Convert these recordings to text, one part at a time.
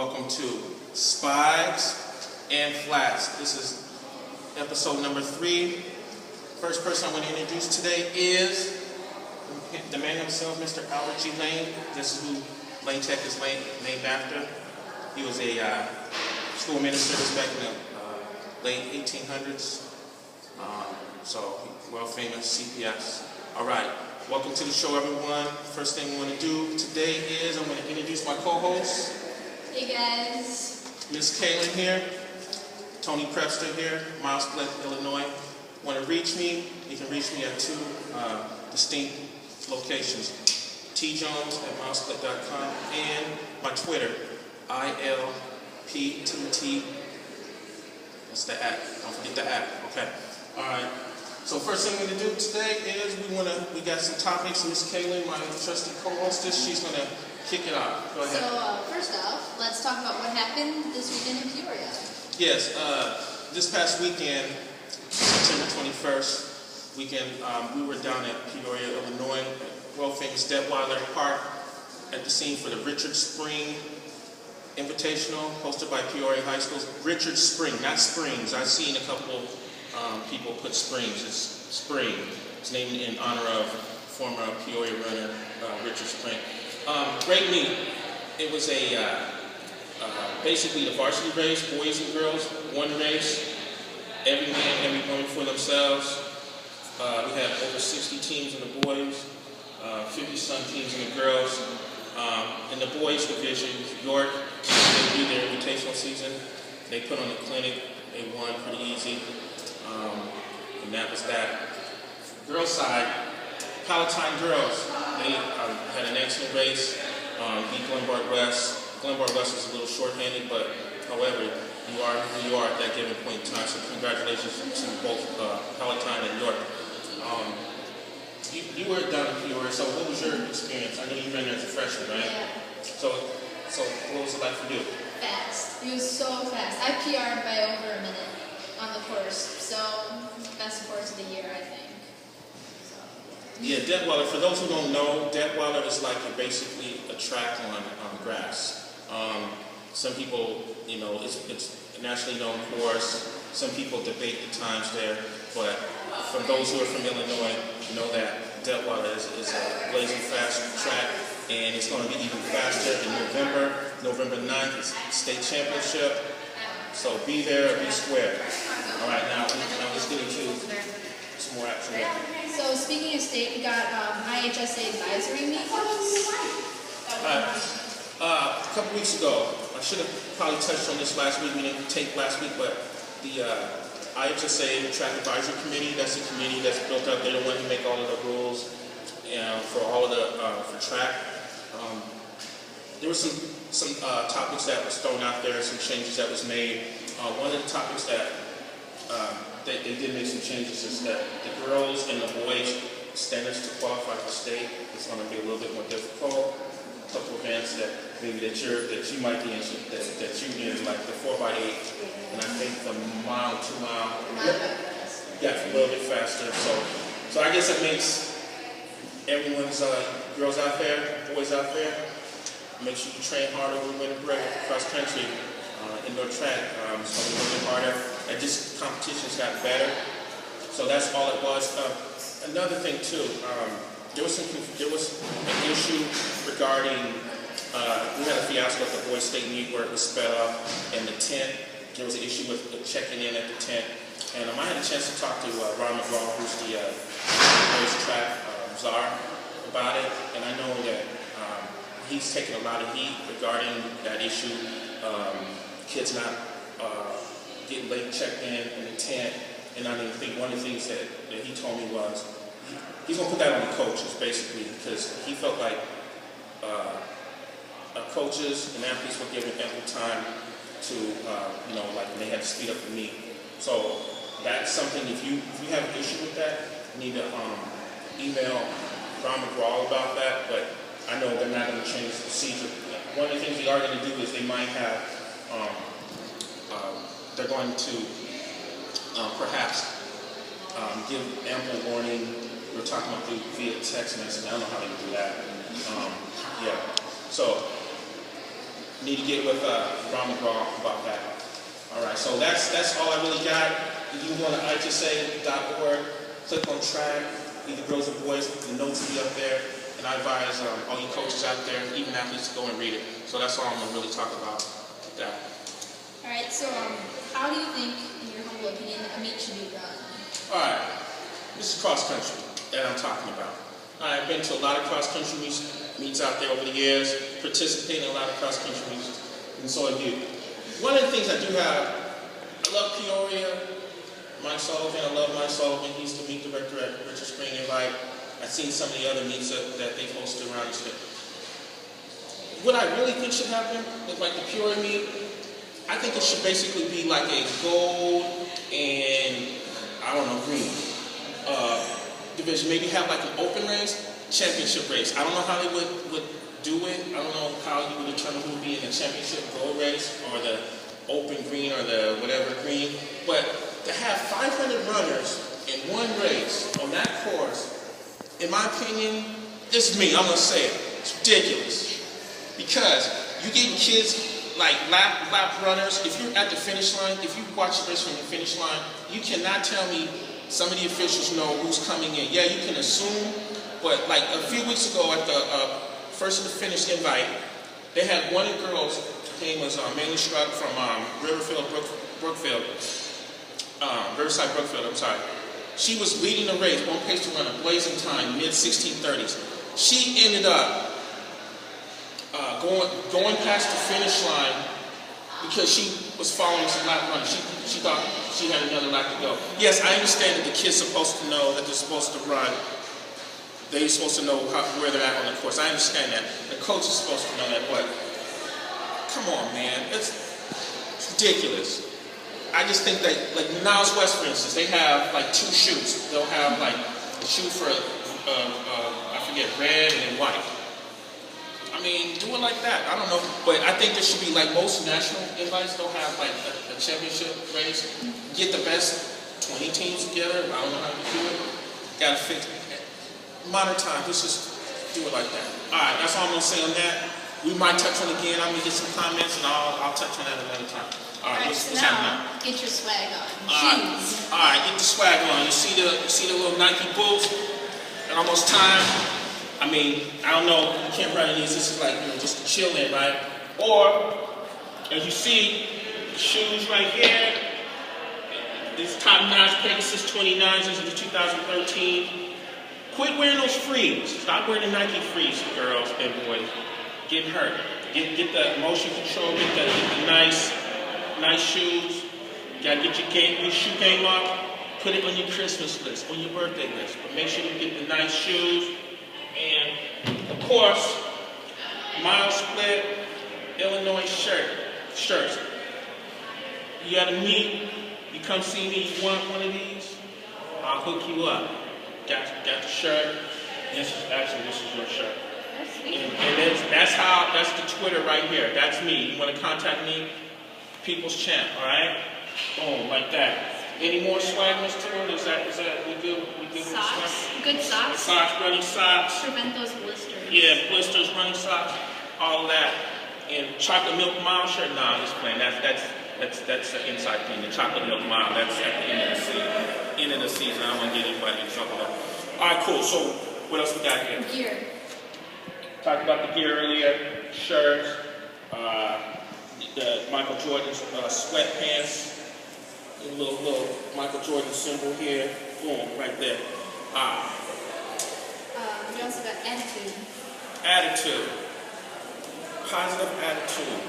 Welcome to Spikes and Flats. This is episode number 3. First person I want to introduce today is the man himself, Mr. Albert G. Lane. This is who Lane Tech is named after. He was a school administrator back in the late 1800s. So world famous CPS. All right. Welcome to the show, everyone. First thing we want to do today is I'm going to introduce my co-host. Hey guys. Miss Kaylin here, Tony Prepster here, Miles Split, Illinois. Want to reach me? You can reach me at 2 distinct locations: tjones@milesplit.com and my Twitter, ILPTT. That's the app. Don't forget the app. Okay. All right. So first thing we're going to do today is we got some topics. Miss Kaylin, my trusty co-hostess, she's going to kick it off. Go ahead. So first off, let's talk about what happened this weekend in Peoria. Yes, this past weekend, September 21st weekend, we were down at Peoria, Illinois, world famous Detweiler Park, at the scene for the Richard Spring Invitational, hosted by Peoria High School. Richard Spring, not Springs. I've seen a couple people put Springs. It's Spring. It's named in honor of former Peoria runner Richard Spring. Great meet. It was basically the varsity race, boys and girls, one race, every man, every woman for themselves. We had over 60 teams in the boys, 50-some teams in the girls. In the boys division, York, they do their invitational season. They put on a clinic. They won pretty easy. And that was that. Girls side, Palatine girls, they had an excellent race, beat Glenbard West. Glenbard West was a little short-handed, but however, you are who you are at that given point in time. So congratulations to both Palatine and York. You were down in Peoria, so what was your experience? I know you ran there as a freshman, right? Yeah. So what was it like for you? Fast. It was so fast. I PR'd by over a minute on the course. So best course of the year, I think. So. Yeah, Detweiler, for those who don't know, Detweiler is like basically a track on grass. Some people, it's a nationally known course. Some people debate the times there, but for those who are from Illinois, you know that Detweiler is a blazing fast track, and it's going to be even faster in November 9th. It's state championship, so be there or be square. All right, now let's get into some more action. So speaking of state, we got IHSA advisory meetings. A couple weeks ago, I should have probably touched on this last week. We didn't take last week, but the IHSA Track Advisory Committee, that's the committee that's built up. They're the one who make all of the rules for all of for track. There were some topics that was thrown out there, some changes that was made. One of the topics that they did make some changes is that the girls and the boys standards to qualify for state is going to be a little bit more difficult. A couple events that maybe that you might be interested that you in, like the 4x8, and I think the mile, 2 mile, yeah, a little bit faster. So I guess it makes everyone's girls out there, boys out there, make sure you train harder. We win a break cross country, indoor track. So we working harder. And just competitions got better. So that's all it was. Another thing too. There was an issue regarding, we had a fiasco at the boys' state meet where it was sped up, and the tent, there was an issue with checking in at the tent. And I had a chance to talk to Ron McGraw, who's the boys' track czar, about it. And I know that he's taken a lot of heat regarding that issue. Kids not getting late checked in the tent. And I think one of the things that he told me was, he's going to put that on the coaches, basically, because he felt like coaches and athletes were given ample time to, like when they had to speed up the meet. So that's something, if you have an issue with that, you need to email Ron McGraw about that, but I know they're not going to change the procedure. One of the things they are going to do is they might have, they're going to perhaps give ample warning. We're talking about via text message. I don't know how they do that. Yeah. So Need to get with Ron McGraw about that. All right, so that's all I really got. If you go to IHSA.org, click on track, either girls or boys, the notes will be up there. And I advise all you coaches out there, even athletes, to go and read it. So that's all I'm going to really talk about with that. All right, so how do you think, in your humble opinion, a meet should be run? All right, this is cross country that I'm talking about. I've been to a lot of cross country meets out there over the years, participating in a lot of cross country meets, and so have you. One of the things I do have, I love Peoria, Mike Sullivan. I love Mike Sullivan. He's the meet director at Richard Spring Invite. I've seen some of the other meets that they've hosted around the state. What I really think should happen with like the Peoria meet, I think it should basically be like a gold and, I don't know, green division. Maybe have like an open race, championship race. I don't know how they would do it. I don't know how you would determine who would be in the championship gold race or the open green or the whatever green. But to have 500 runners in one race on that course, in my opinion, this is me, I'm going to say it, it's ridiculous. Because you get kids like lap runners, if you're at the finish line, if you watch the race from the finish line, you cannot tell me some of the officials know who's coming in. Yeah, you can assume, but like a few weeks ago at the first of the finish invite, they had one of the girls, her name was Manly Struck from Riverside Brookfield, I'm sorry. She was leading the race, on pace to run a blazing time, mid-1630s. She ended up going past the finish line because she was following some lap runners. She thought she had another lap to go. Yes, I understand that the kid's supposed to know that they're supposed to run. They're supposed to know where they're at on the course. I understand that. The coach is supposed to know that, but come on, man. It's ridiculous. I just think that, like Niles West, for instance, they have like two chutes. They'll have like a chute for, I forget, red and white. I mean, do it like that. I don't know. But I think there should be, like most national invites, they'll have like a championship race. Get the best 20 teams together. I don't know how to do it. Got to fix it. Modern time, let's just do it like that. All right, that's all I'm going to say on that. We might touch on it again. I'm going to get some comments, and I'll touch on that another time. All right, so now, get your swag on. All right, get the swag on. You see the little Nike boots? They're almost time. I mean, I don't know. You can't run these. This is like, just to chill in, right? Or, as you see, shoes right here. This top-notch Pegasus 29s. This is the 2013. Quit wearing those frees. Stop wearing the Nike frees, girls and boys. Getting hurt. Get the motion control. Get the nice shoes. You gotta get your shoe game up. Put it on your Christmas list, on your birthday list. But make sure you get the nice shoes. And of course, mile split Illinois shirts. You got a meet. You come see me. You want one of these? I'll hook you up. Got the shirt. This is your shirt. That's sweet. And that's the Twitter right here. That's me. You want to contact me? People's Champ, all right? Boom, like that. Any more swag, Miss Tour? Is that we good? We good socks. With swag? Good socks. Socks, running socks. Prevent those blisters. Yeah, blisters, running socks, all that. And chocolate milk mile shirt. Nah, I'm just playing. That's the inside thing. The chocolate milk mile. That's at the end of the season. End of the season. I don't want to get anybody in trouble. All right, cool. So what else we got here? Gear. Talked about the gear earlier. Shirts. The Michael Jordan sweatpants. A little Michael Jordan symbol here. Boom, right there. We also got attitude. Attitude. Positive attitude.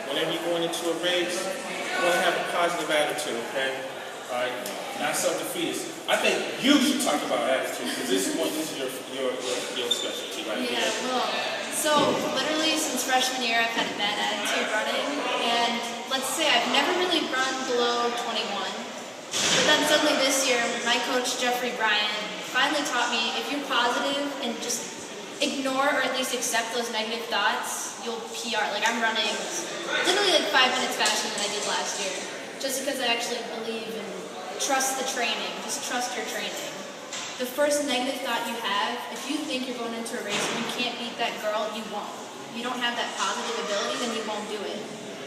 Whenever you're going into a race, you want to have a positive attitude, okay? All right? Not self-defeatist. I think you should talk about attitude, because this is your specialty right here. Yeah, well, so literally since freshman year, I've had a bad attitude running, and let's say I've never really run below 21. But then suddenly this year, my coach, Jeffrey Bryant, finally taught me if you're positive and just ignore or at least accept those negative thoughts, you'll PR. Like I'm running literally like 5 minutes faster than I did last year. Just because I actually believe and trust the training. Just trust your training. The first negative thought you have, if you think you're going into a race and you can't beat that girl, you won't. you don't have that positive ability, then you won't do it.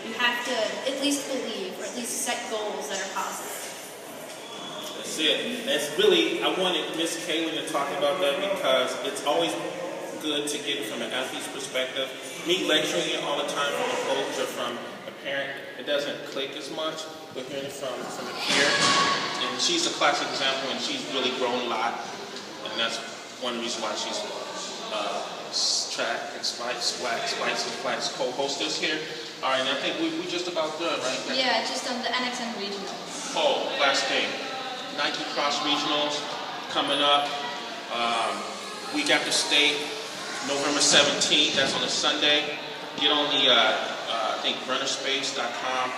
You have to at least believe, or at least set goals that are positive. That's it. That's really, I wanted Miss Kaylin to talk about that because it's always good to get it from an athlete's perspective. Me lecturing it all the time from a coach or from a parent, it doesn't click as much, but hearing it from a peer. And she's a classic example, and she's really grown a lot. And that's one reason why she's track and Spike's co-hostess here. All right, and I think we just about done, right? Yeah, just on the NXN regionals. Oh, last thing. Nike Cross Regionals coming up. Week after state, November 17th. That's on a Sunday. Get on the, I think, runnerspace.com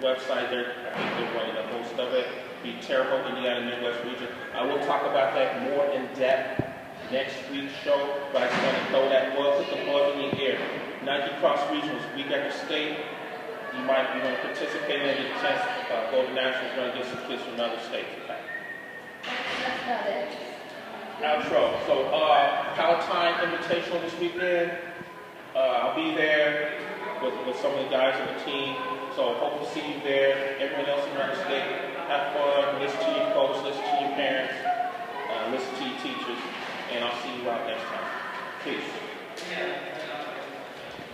website there. I think they're running the host of it. Be Terre Haute, Indiana Midwest region. I will talk about that more in depth next week's show, but I just want to throw that put the ball in the air. Nike Cross Regionals, week after state. You might want to participate and get a chance to go to nationals, run against some kids from other states. Okay? That's about it. Outro. So, Palatine Invitational this weekend. I'll be there with some of the guys on the team. So, hope to see you there. Everyone else around the state, have fun.